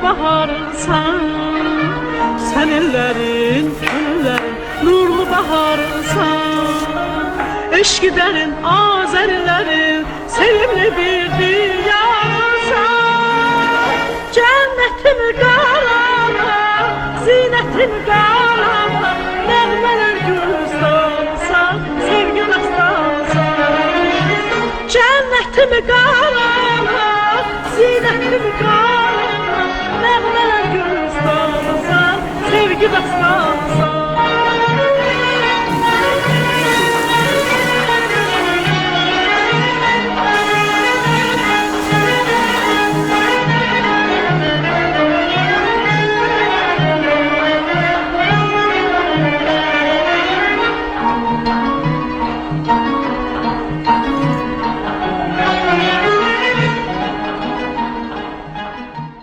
baharsan. Sen ellerin, gönüllerin nurlu baharsan. Eşkidərin, azərilərin sevimli bir diyarsan. Cənnətimi qarama, zinətimi qarama, nəğmələr gülistansan, sevgi dastansan. Cənnətimi qarama,